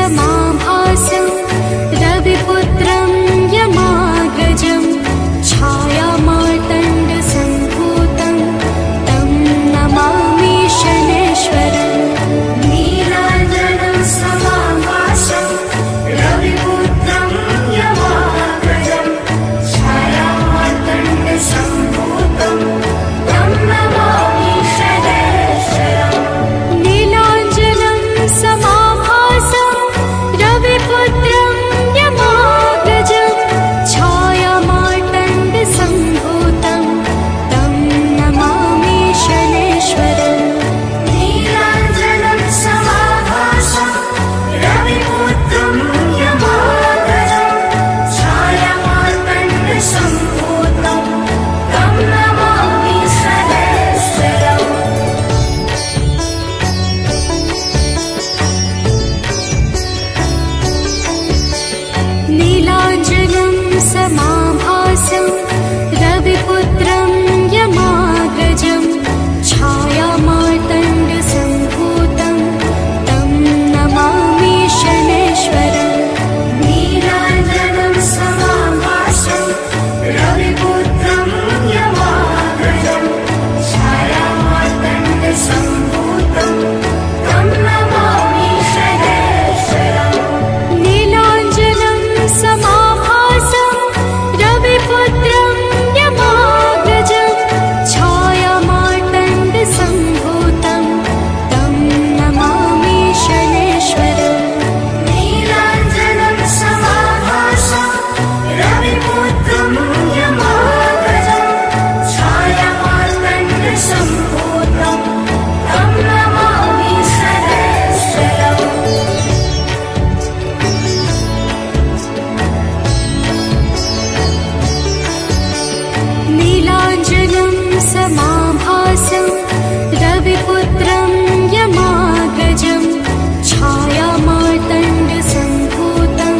समाभासं रविपुत्रं यमाग्रजं छायामार्तण्डसम्भूतं तं नमामि शनैश्वरम्। नीलाञ्जनं समाभासं रविपुत्रं यमाग्रजं छायामार्तण्डसम्भूतं तं नमामि शनैश्वरम्। नीलाञ्जनं समाभासं रविपुत्रं यमाग्रजं छायामार्तण्डसम्भूतं तं नमामि शनैश्वरम्। नीलाञ्जनं समाभासं रविपुत्रं यमाग्रजं छायामार्तण्डसम्भूतं तं नमामि शनैश्वरम्। नीलाञ्जनं समाभासं रविपुत्रं यमाग्रजं छायामार्तण्डसम्भूतं तं नमामि शनैश्वरम्। नीलाञ्जनं समाभासं रविपुत्रं यमाग्रजं छायामार्तण्डसम्भूतं तं नमामि शनैश्वरम्। नीलाञ्जनं समाभासं रविपुत्रं यमाग्रजं छायामार्तण्डसम्भूतं तं नमामि शनैश्वरम्। नीलाञ्जनं समाभासं रविपुत्रं यमाग्रजं छायामार्तण्डसम्भूतं तं नमामि शनैश्वरम्। नीलाञ्जनं समाभासं रविपुत्रं यमाग्रजं छायामार्तण्डसम्भूतं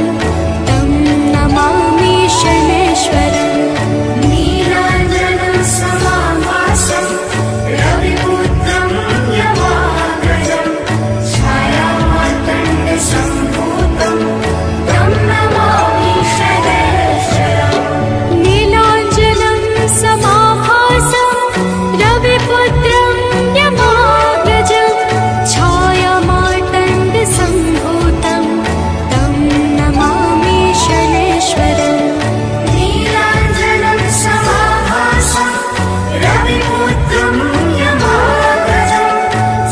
तं नमामि शनैश्वरम्। नीलाञ्जनं समाभासं रविपुत्रं यमाग्रजं छायामार्तण्डसम्भूतं तं नमामि शनैश्वरम्। नीलाञ्जनं समाभासं रविपुत्रं यमाग्रजं छायामार्तण्डसम्भूतं तं नमामि शनैश्वरम्। नीलाञ्जनं समाभासं रविपुत्रं यमाग्रजं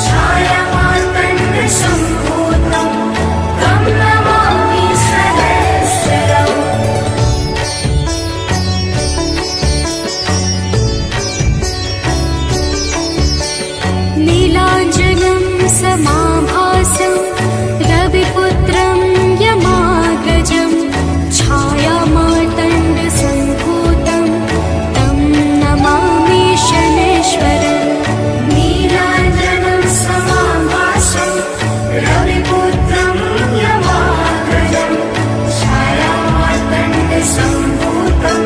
छायामार्तण्डसम्भूतं तं नमामि शनैश्वरम्। नीलाञ्जनं समाभासं रविपुत्रं यमाग्रजं छायामार्तण्डसम्भूतं तं नमामि शनैश्वरम्। नीलाञ्जनं समाभासं रविपुत्रं यमाग्रजं छायामार्तण्डसम्भूतं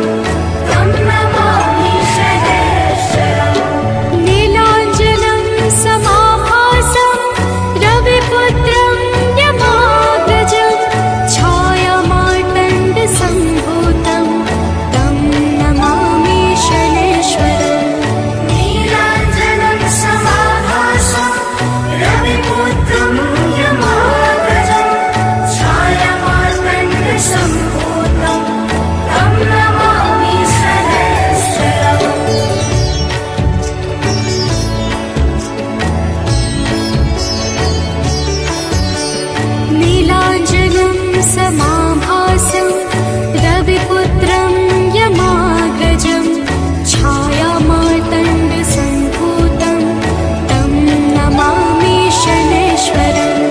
तं नमामि शनैश्वरम्। नीलाञ्जनं समाभासं रविपुत्रं यमाग्रजं छायामार्तण्डसम्भूतं तं नमामि शनैश्वरम्। नीलाञ्जनं समाभासं रविपुत्रं यमाग्रजं छायामार्तण्डसम्भूतं तं नमामि शनैश्वरम्। नीलाञ्जनं समाभासं रविपुत्रं यमाग्रजं छायामार्तण्डसम्भूतं तं नमामि शनैश्वरम्।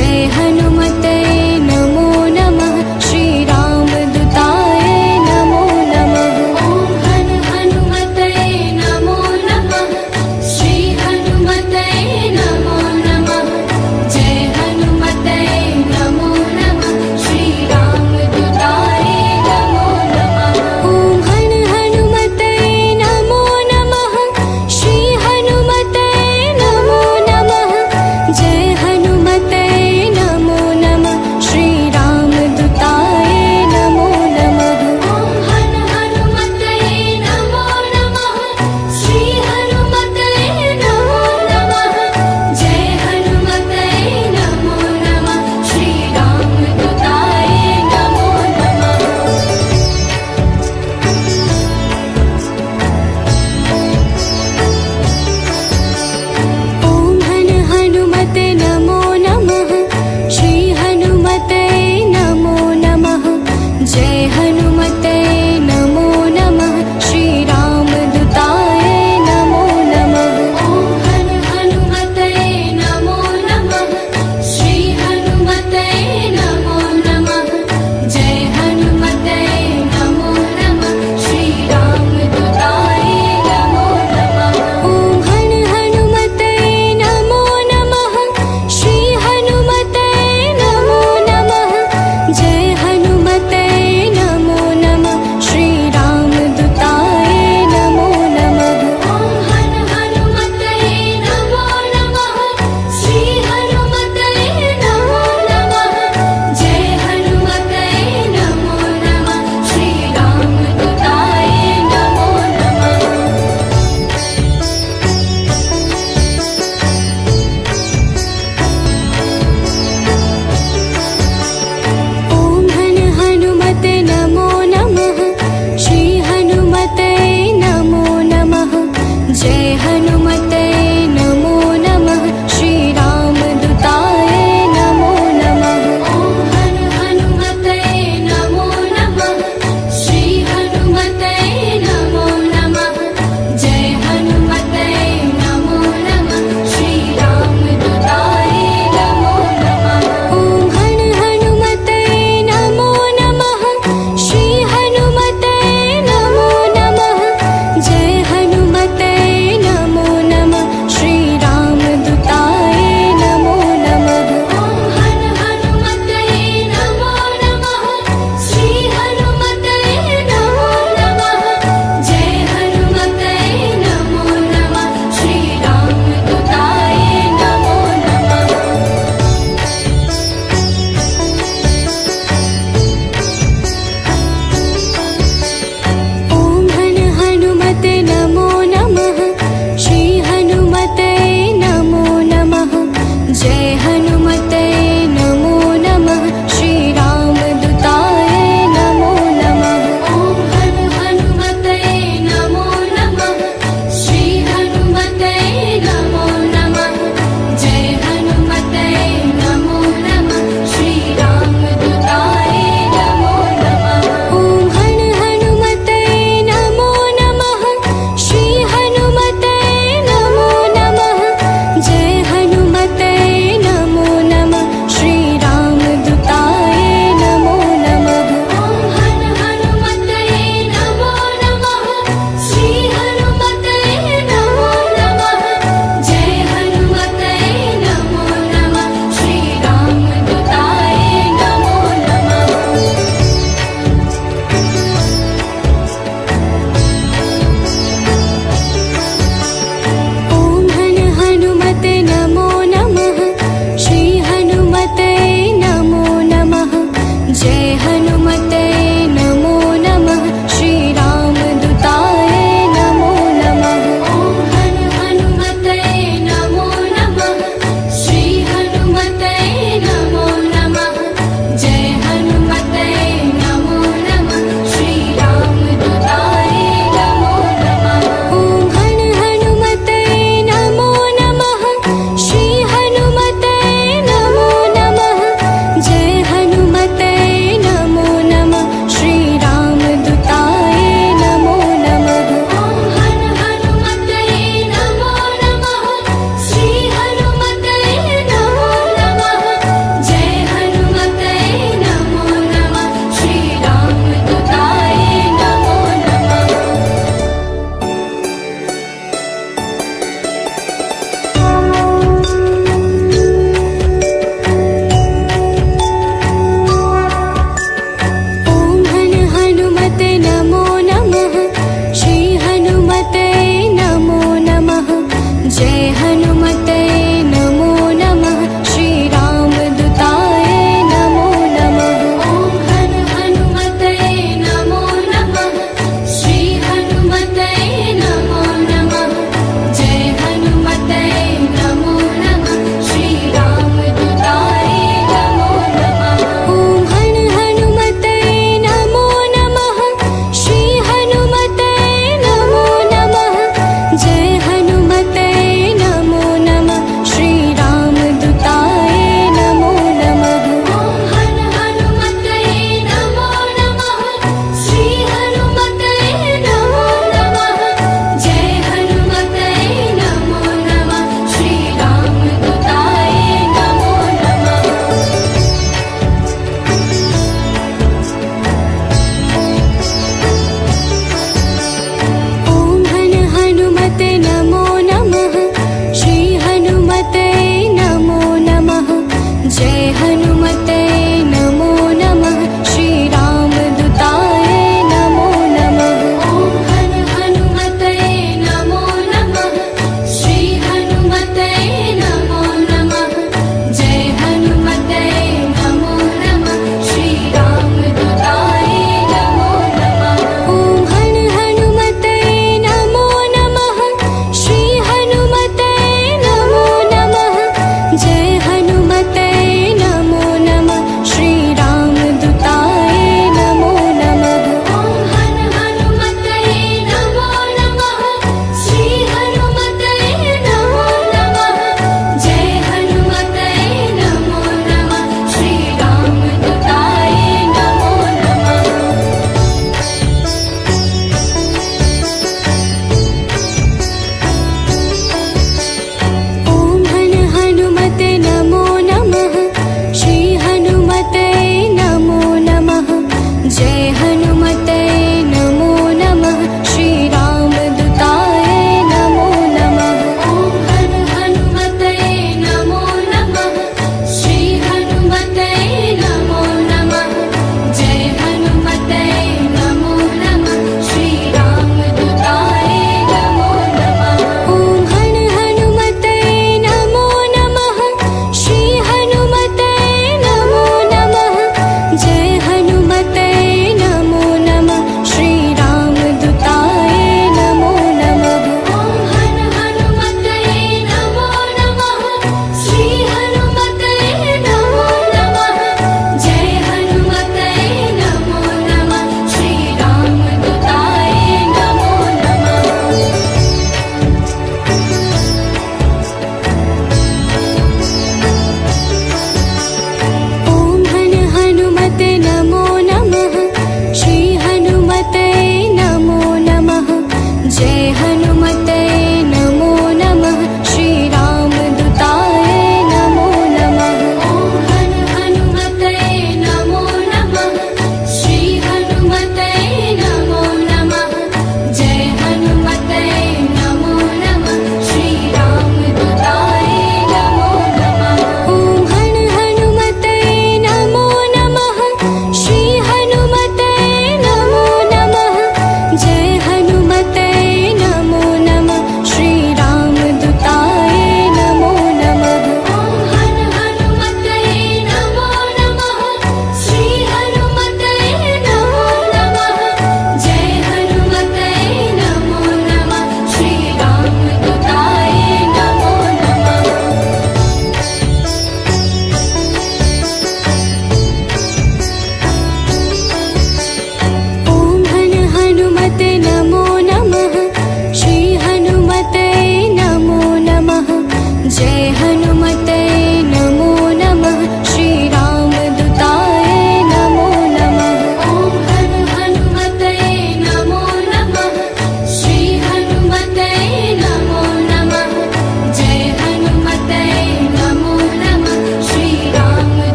जय हनुमते नमो नमः श्रीरामदूताय नमो नमः ॐ हनुमते नमो नमः श्री हनुमते नमो नमः जय हनुमते नमो नमः श्रीरामदूताय नमो नमः ॐ हनुमते नमो नमः श्री हनुमते नमो नमः जय हनुमते नमो नमः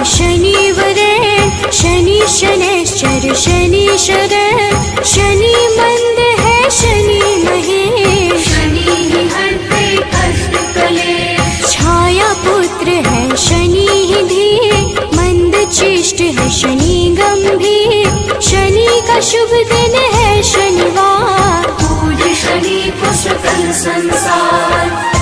शनिवरेण शनि शनैश्चर शनीश्वरेण शनि मंद है शनि महेश शनि ही हरते कष्ट कलेश छाया पुत्र है शनि ही धीर मंद चेष्ट है शनि गंभीर शनि का शुभ दिन है शनिवार पूज शनि को सकल संसार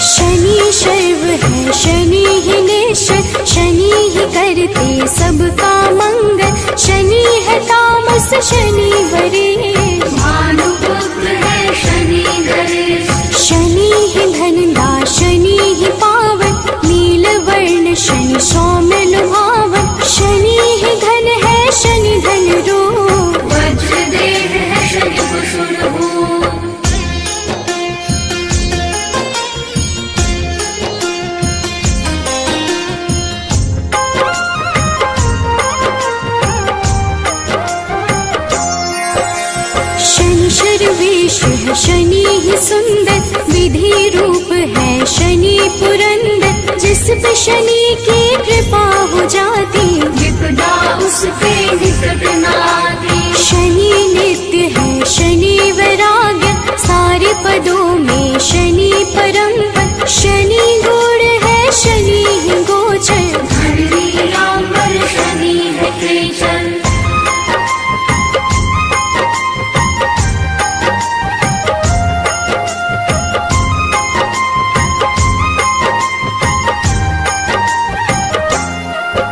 शनि शर्व है शनि ही निश्चय शनि ही करते सबका मंगल शनि है तामस शनि वरेश भानुपुत्र है शनि गणेश शनि ही धनदा शनि ही पावन नील वर्ण शनि सौम्य लुभावन शनि ही धन है शनि धन रूप वज्र देह है शनि कुशल भूप शनि शर्वेश है शनि ही सुंदर विधि रूप है शनि पुरंदर जिस पे शनि की कृपा हो जाती विपदा उसके निकट न आती शनि नित्य है शनि वैराग्य सारे पदों में शनि परम पद शनि गुण है शनि ही गोचर धरती रामवर शनि है केचन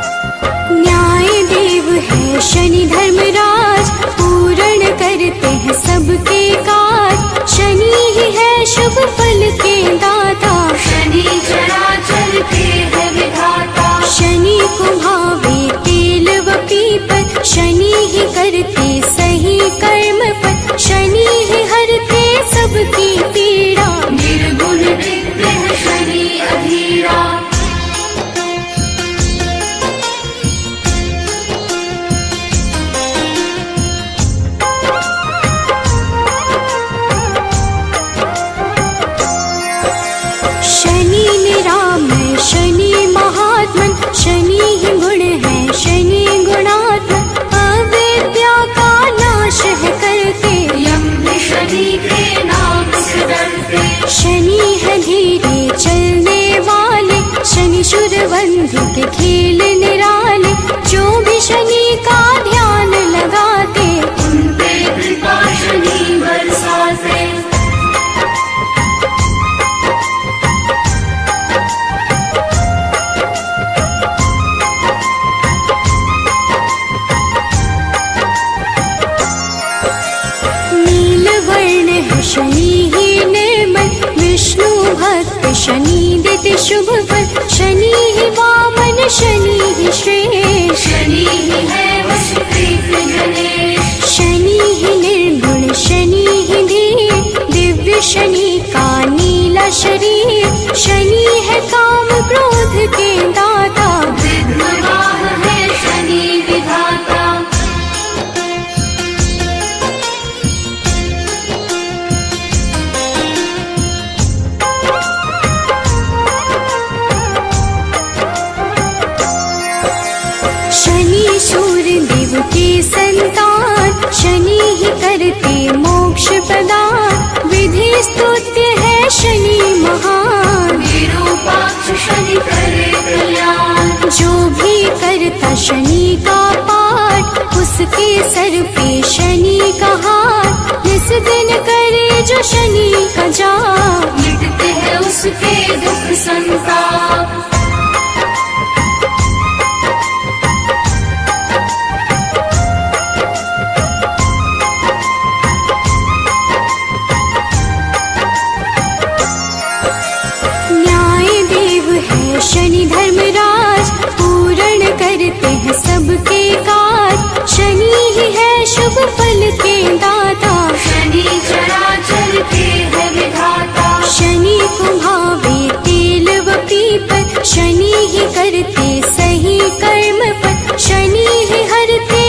न्याय देव है शनि धर्मराज पूर्ण करते हैं सबके काज शनि ही है शुभ फल के दाता शनि चराचर के है विधाता शनि को भावे तेल व पीपल शनि ही करते सही कर्म पर शनि ही हरते सबकी पीड़ा निर्गुण नित्य है शनि अधीरा शनि निरामय शनि महात्मन शनि ही गुण है शनि गुणात्मक अविद्या का नाश है करते यम भी शनि के नाम से डरते शनि है धीरे चलने वाले शनि शूरबंधु के खेल निराले जो भी शनि का ध्यान लगाते उन पे कृपा शनि बरसाते नील वर्ण है शनि ही निर्मल विष्णु भक्त शनि देते शुभ फल शनि ही वामन शनि ही श्रेष्ठ शनि ही है वसुप्रीत गणेश शनि ही निर्गुण शनि ही धीर दिव्य शनि का नीला शरीर शनि है काम क्रोध के दाता विद्मवाह है शनि विधाता शनि सूर्य देव के संतान शनि ही करते मोक्ष प्रदान विधि स्तुत्य है शनि महान विरूपाक्ष शनि करे कल्याण जो भी करता शनि का पाठ उसके सर पे शनि का हाथ जिस दिन करे जो शनि का जाप मिटते हैं उसके दुख संताप न्याय देव है शनि धर्मराज पूर्ण करते हैं सबके काज शनि ही है शुभ फल के दाता शनि चराचर के है विधाता शनि को भावे तेल व पीपल शनि ही करते सही कर्म पर शनि ही हरते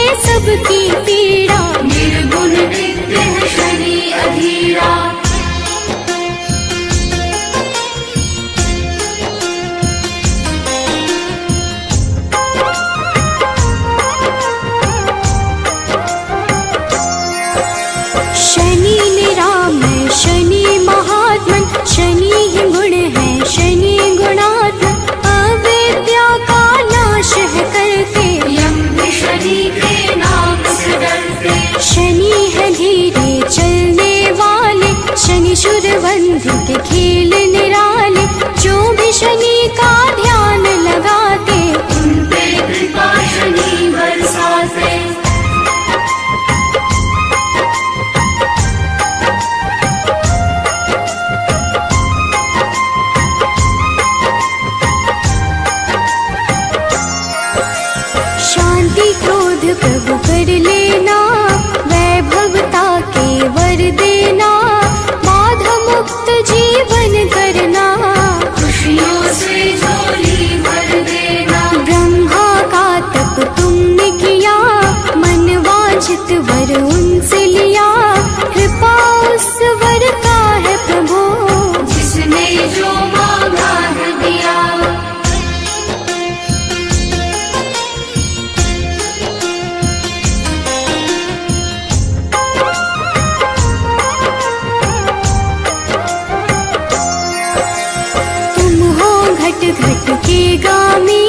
युद्ध प्रभु कर लेना, वैभवता के वर देना, बाध मुक्त जीवन करना, खुशियों से झोली भर देना। ब्रह्मा का तप तुमने किया, मन वांछित वर उनसे लिया, कृपा उस वर का है प्रभु, जिसने जो मांगा है दिया। तुम हो घट घट के गामी,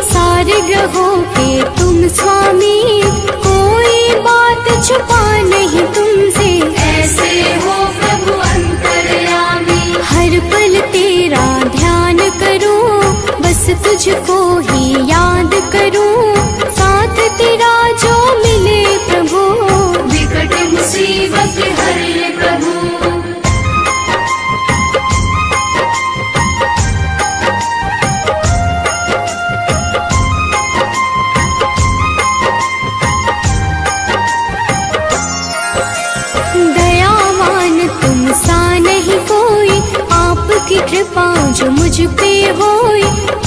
सारे ग्रहों के तुम स्वामी, कोई बात छुपा नहीं तुमसे, ऐसे हो प्रभु अंतर्यामी। हर पल तेरा ध्यान करूं, बस तुझको ही याद करूं, साथ तेरा जो मिले प्रभु, विकट मुसीबत हर ले प्रभु। दयावान तुम सा नहीं कोई, आपकी कृपा जो मुझ पे होई,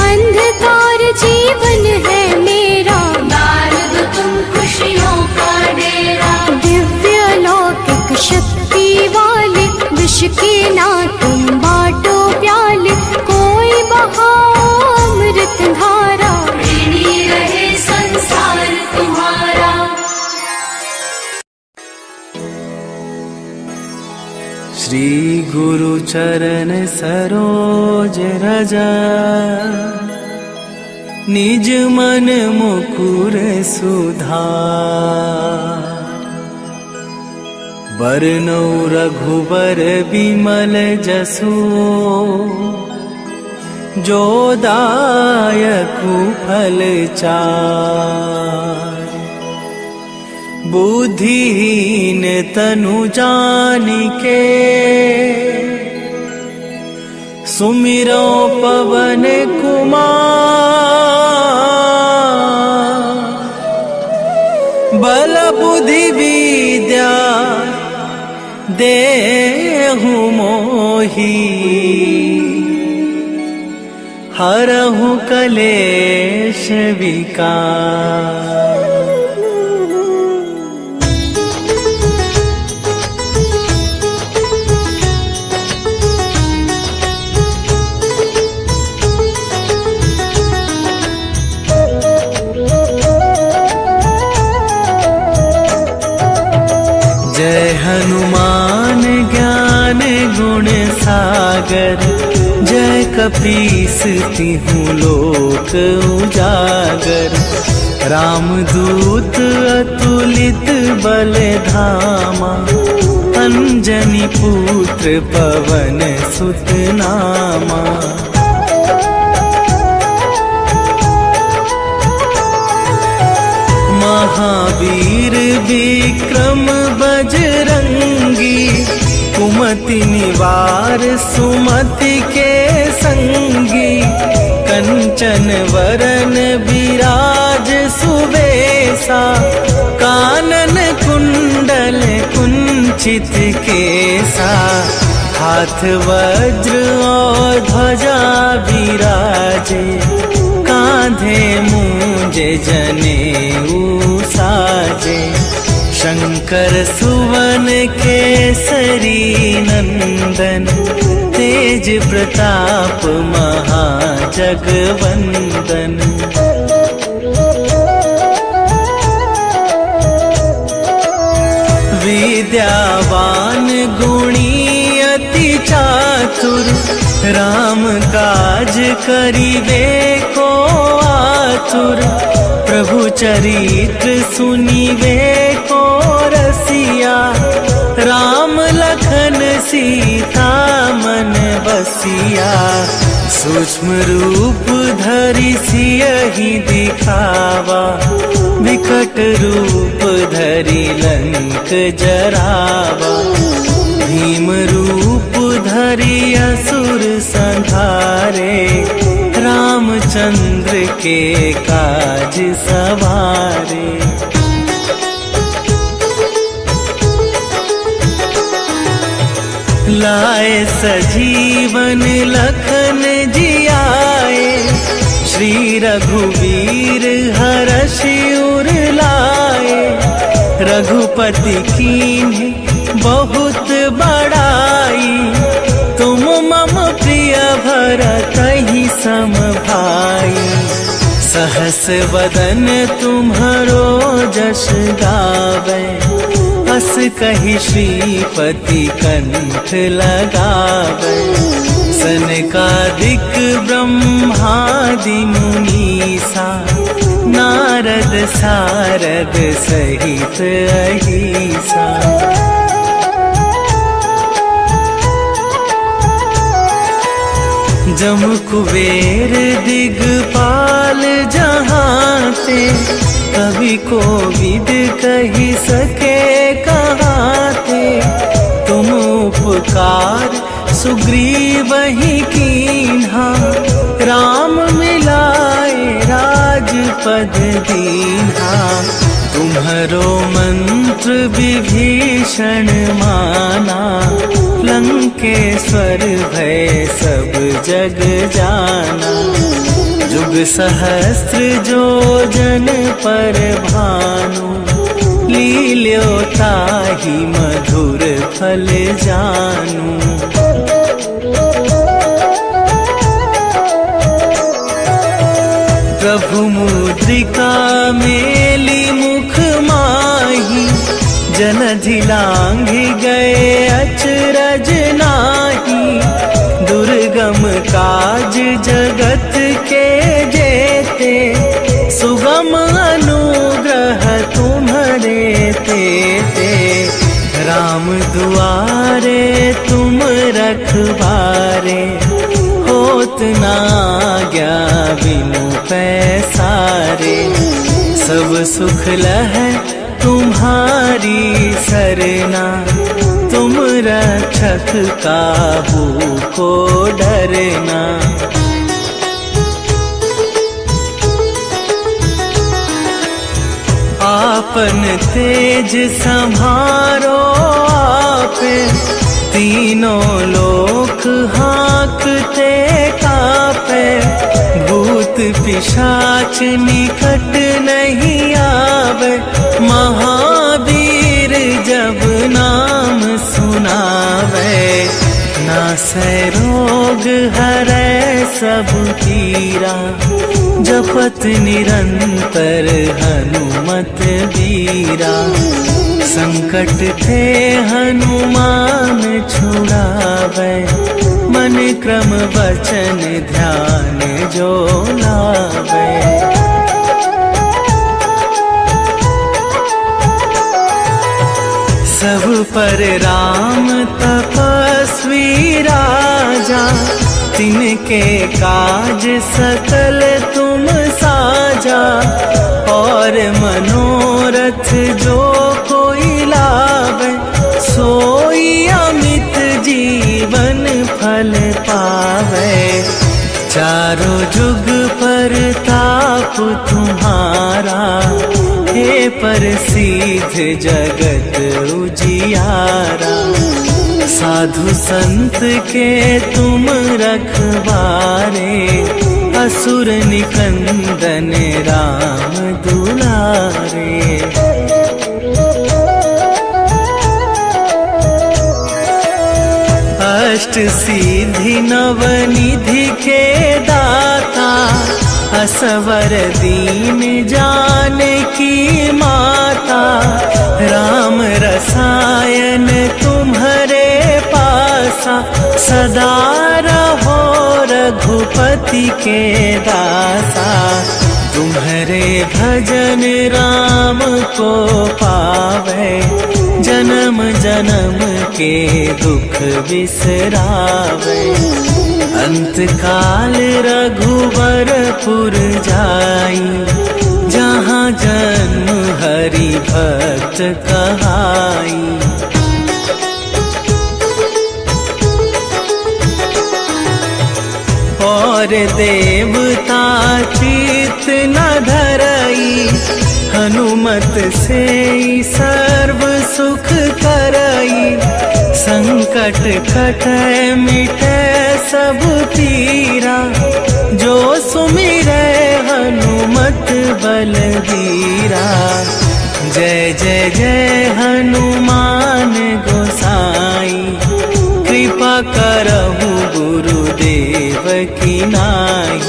अंधकार जीवन है मेरा, डाल दो तुम खुशियों का डेरा। दिव्य लौकिक शक्ति वाले, विष के ना तुम बाटो प्याले, कोई बहाओ अमृत धारा, ऋणी रहे संसार तुम्हारा। श्री गुरु चरण सरोज रजा, निज मन मुकुर सुधार, बरनौ रघुबर बिमल जसु, जो दायकु फल चार। बुद्धिहीन तनु जानिके, सुमिरो पवन कुमार, बल बुद्धि विद्या देहु मोहि, हरहु कलेश विकार। जय हनुमान ज्ञान गुण सागर, जय कपीस तिहु लोक उजागर। रामदूत अतुलित बल धामा, अंजनी पुत्र पवन सुत नामा। महावीर विक्रम बजरंगी, कुमति निवार सुमति के संगी। कंचन वरन विराज सुवेशा, कानन कुंडल कुंचित केसा। हाथ वज्र और ध्वजा विराजे, कांधे मूंज जनेऊ साजे। शंकर सुवन केसरी नंदन, तेज प्रताप महाजगवंदन। विद्यावान गुणी अति चातुर, राम काज करिबे को आतुर। प्रभु चरित्र सुनिबे को रसिया, राम लखन सीता मन बसिया। सूक्ष्म रूप धरि सियहि दिखावा, विकट रूप धरि लंक जरावा। भीम रूप धरि असुर संहारे, रामचंद्र के काज सवारे। लाए सजीवन लखन जियाए, श्री रघुवीर हरषि उर लाए। रघुपति कीन्ही बहुत बड़ाई, तुम मम प्रिय भरतहि सम भाई। सहस वदन तुम्हरो जस गावे, अस कहि श्रीपति कंठ लगावे। सनकादिक ब्रह्मादि मुनीसा, नारद सारद सहित अहिसा। जम कुबेर दिगपाल जहाँ ते, कवि कोविद कहि सके कहाते। तुम उपकार सुग्रीवहि कीन्हा, राम मिलाए राजपद दीन्हा। तुम्हरो मंत्र विभीषण माना, लंकेश्वर भय सब जग जाना। जुग सहस्त्र जो जन पर भानु, लील्यो ताहि मधुर फल जानू। प्रभु मुद्रिका मेली मुख माही, जलधि लांघि गए अचरज नाही। दुर्गम काज जगत के जेते, सुगम अनुग्रह तुम्हरे तेते। राम दुआरे तुम रखवारे, होत न आज्ञा बिनु पैसारे। सब सुख लहै तुम्हारी सरना, तुम रक्षक काहू को डरना। आपन तेज संभारो आपे, तीनों लोक हाँकते कापे। भूत पिशाच निकट नहीं आवे, महावीर जब नाम सुनावे। नासै रोग हरै सब पीरा, जपत निरंतर हनुमत बीरा। संकट ते हनुमान छुड़ावे, मन क्रम वचन ध्यान जो लावे। सब पर राम तपस्वी राजा, तिनके काज सकल तुम साजा। और मनोरथ जो कोई लावे, सोई अमित जीवन फल पावे। चारों जुग पर ताप तुम्हारा, हे प्रसिद्ध जगत उजियारा। साधु संत के तुम रखवारे, असुर निकंदन राम दुलारे। अष्ट सिद्धि नव निधि के दाता, असवर दीन जानकी माता। राम रसायन तुम्हरे पासा, सदा रहो रघुपति के दासा। तुम्हरे भजन राम को पावे, जन्म जन्म के दुख बिसरावे। अंत काल रघुवरपुर जाई, जहाँ जन्म हरि भक्त कहाई। और देवता चित न धरई, हनुमत से सर्व सुख करई। संकट संकट कटै मिटै सब पीरा, जो सुमिरै हनुमत बलबीरा। जय जय जय हनुमान गोसाई, कृपा करहु गुरुदेव की नाई।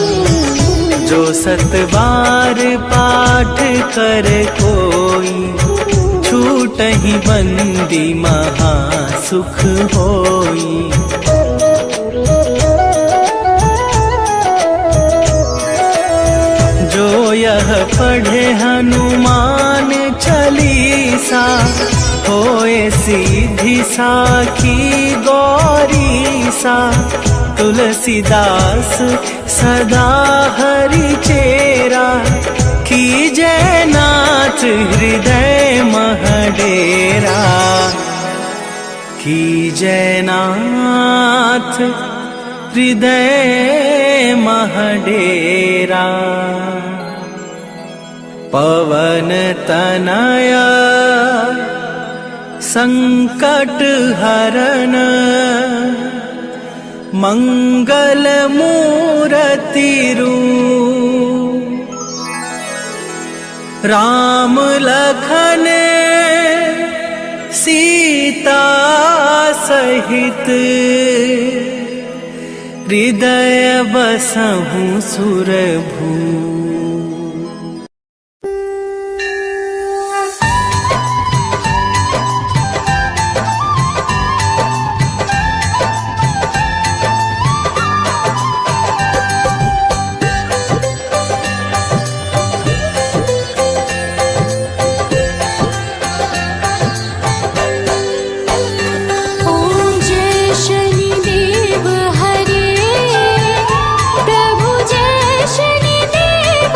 जो 7 बार पाठ कर कोई, छूटहि बंदी महा सुख होई। जो यह पढ़े हनुमान चालीसा, होए सीधी साखी गौरीसा। तुलसीदास सदा हरि चेरा, कीजय नाथ हृदय मह डेरा। कीजय नाथ हृदय मह डेरा। पवन तनया संकट हरन, मंगल मूरति रूप। राम लखन सीता सहित, हृदय बसहु सुरभूप। ओम जय शनिदेव हरे, प्रभु जय शनिदेव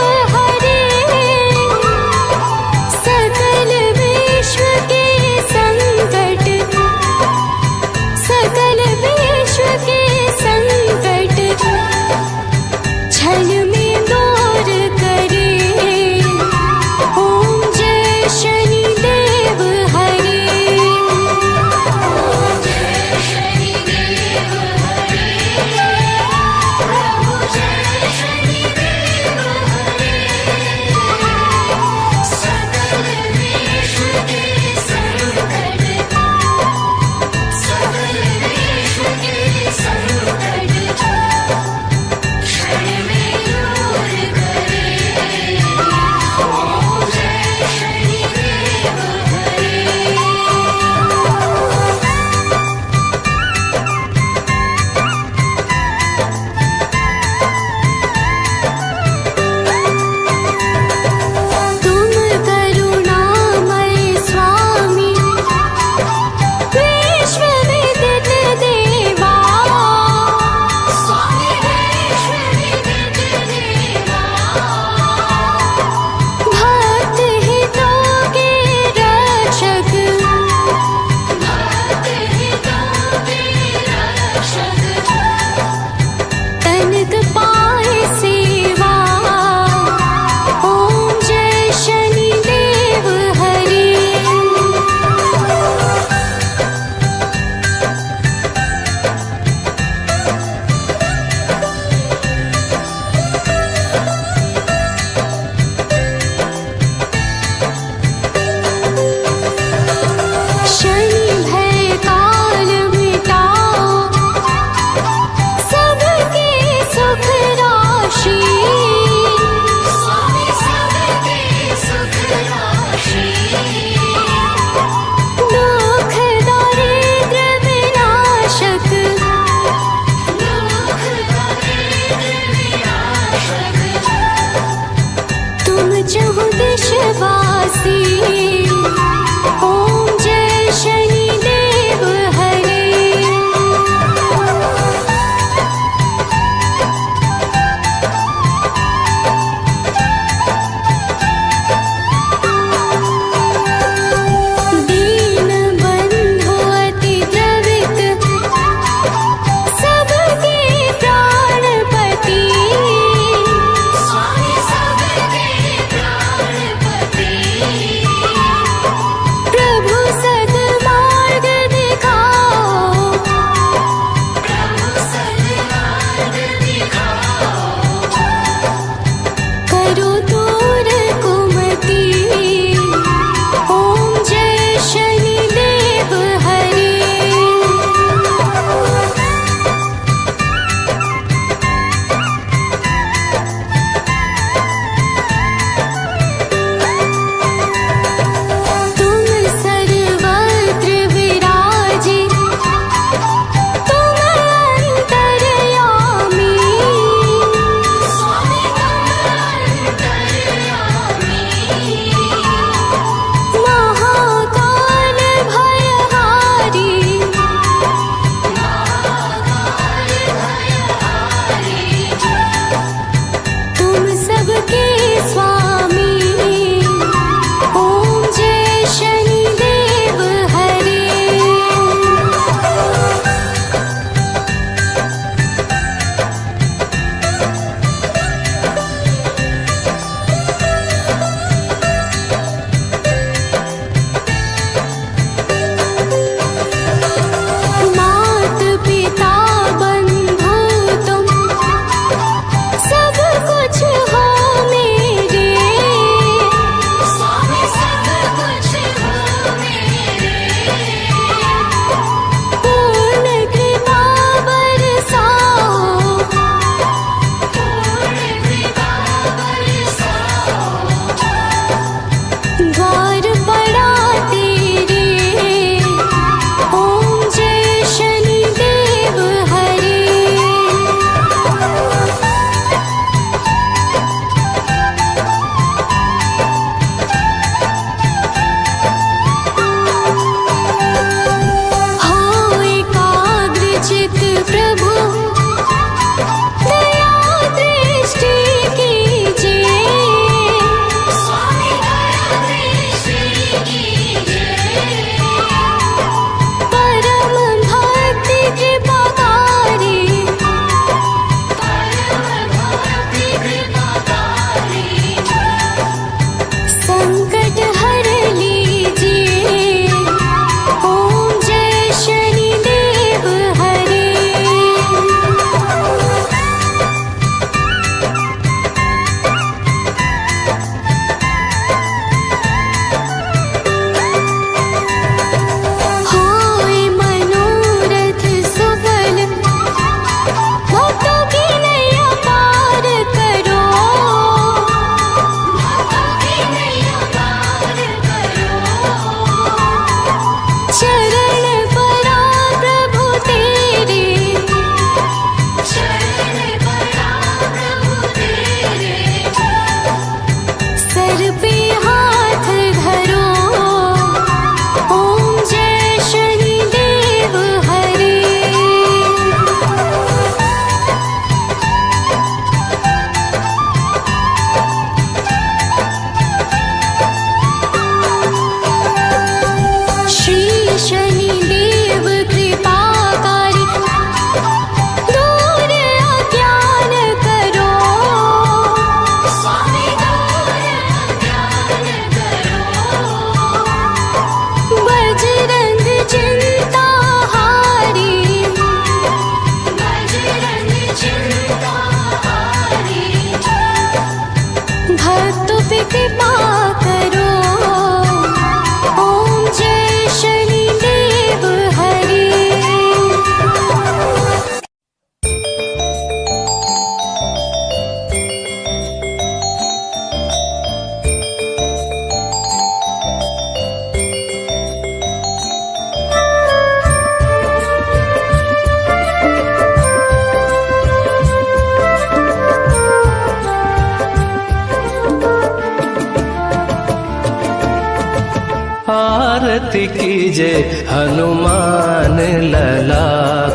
आरती कीजे हनुमान लला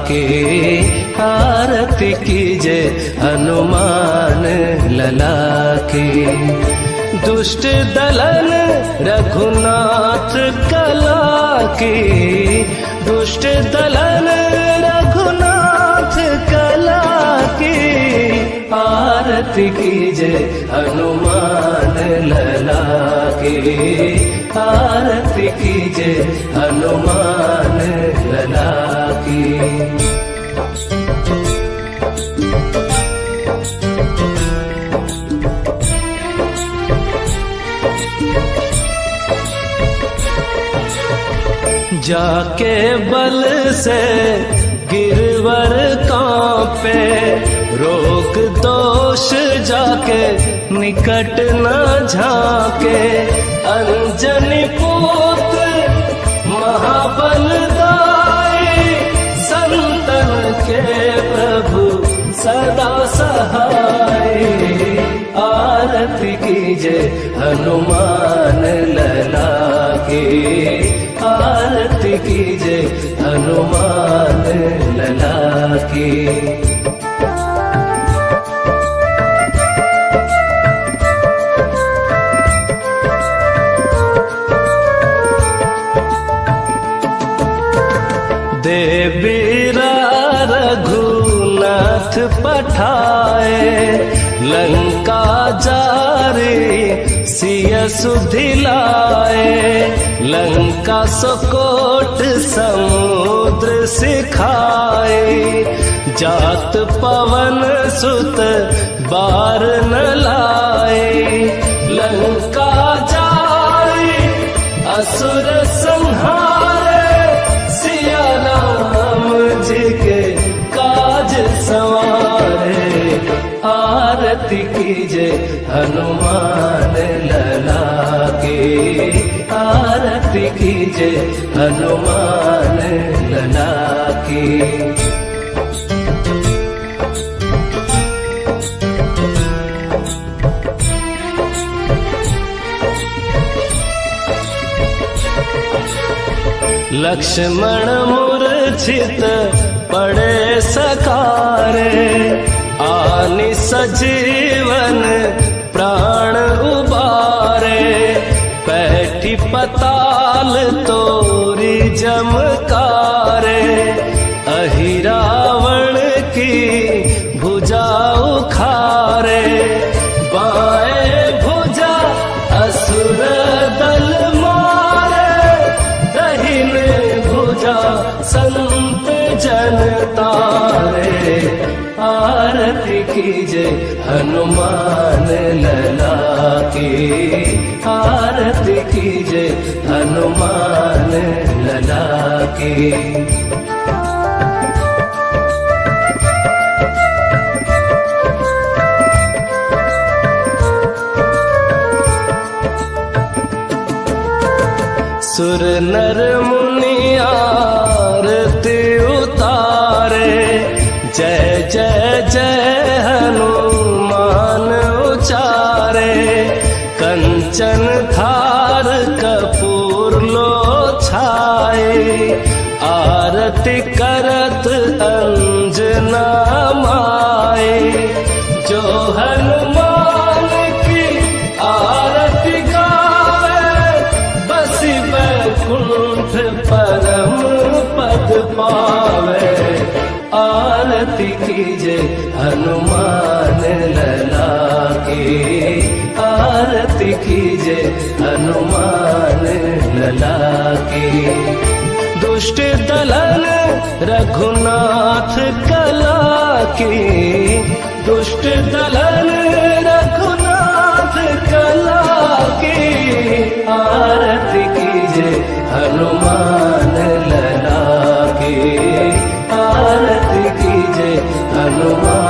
के, आरती कीजे हनुमान लला के। दुष्ट दलन रघुनाथ कला की, दुष्ट दलन रघुनाथ कला की, आरती कीजे हनुमान लला के, आरती कीजे हनुमान लला की। जाके बल से गिरवर कांपे, रोग दोष जाके निकट न झांके। अंजनी पुत्र महाबल दाई, संतन के प्रभु सदा सहाय। आरती कीजे हनुमान लला के, आरती कीजे हनुमान लला की। देवीरा रघुनाथ पठाए, लंका जारी सिय सुधिलाए। लंका सोकोट समुद्र सिखाए, जात पवन सुत बार न लाए। लंका जारी असुर संहारे, सिया राम जी के काज सवारे। आरती कीजे हनुमान लला के, आरती कीजे हनुमान लला की। लक्ष्मण मूर्छित पड़े सकारे, आनि सजीवन प्राण उबारे। पैठी पताल तोरी जमकारे, अहि रावण की भुजा उखारे। बाएं भुजा असुर दल मारे, दहिने भुजा संत जन तारे। आरती कीजे हनुमान लला के, आरती कीजे हनुमान लला के। सुर नर मुनि आरती उतारे, जय जय जय हनुमान उचारे। कंचन थार कपूर लो छाए, आरती करत अंजना माए। जो हनुमान की आरती गावे, बसी बैकुंठ परम पद पावे। आरती कीजे हनुमान लला के, आरती कीजे हनुमान लला के। दुष्ट दलन रघुनाथ कला की, दुष्ट दलन रघुनाथ कला की। आरती कीजे हनुमान लला के, आरती कीजे हनुमान